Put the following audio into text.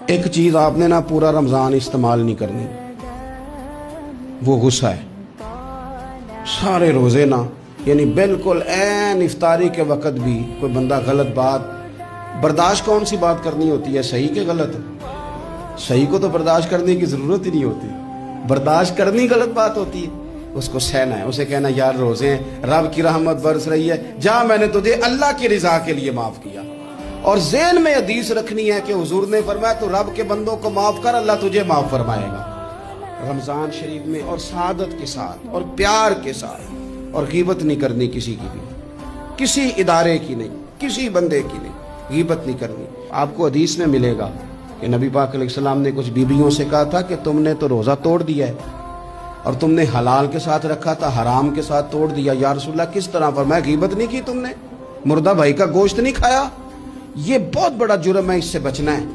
एक चीज आपने ना पूरा रमजान इस्तेमाल नहीं करनी, वो गुस्सा है। सारे रोजे ना यानी बिल्कुल ऐन इफ्तारी के वक़्त भी कोई बंदा गलत बात बर्दाश्त, कौन सी बात करनी होती है, सही के गलत? सही को तो बर्दाश्त करने की जरूरत ही नहीं होती, बर्दाश्त करनी गलत बात होती है। उसको सहना है, उसे कहना यार रोजे हैं, रब की रहमत बरस रही है, जा मैंने तुझे अल्लाह की रिजा के लिए माफ किया। और ज़हन में हदीस रखनी है कि हुजूर ने फरमाया तो रब के बंदों को माफ कर, अल्लाह तुझे माफ फरमाएगा। रमजान शरीफ में और सादत के साथ और प्यार के साथ, और गीबत नहीं करनी किसी की भी, किसी इदारे की नहीं, किसी बंदे की नहीं, गीबत नहीं करनी। आपको हदीस में मिलेगा कि नबी पाक अलैहिस्सलाम ने कुछ बीबियों से कहा था कि तुमने तो रोज़ा तोड़ दिया है और तुमने हलाल के साथ रखा था, हराम के साथ तोड़ दिया। या रसूलल्लाह किस तरह? फरमाया गीबत नहीं की तुमने, मुर्दा भाई का गोश्त नहीं खाया, ये बहुत बड़ा जुर्म है, इससे बचना है।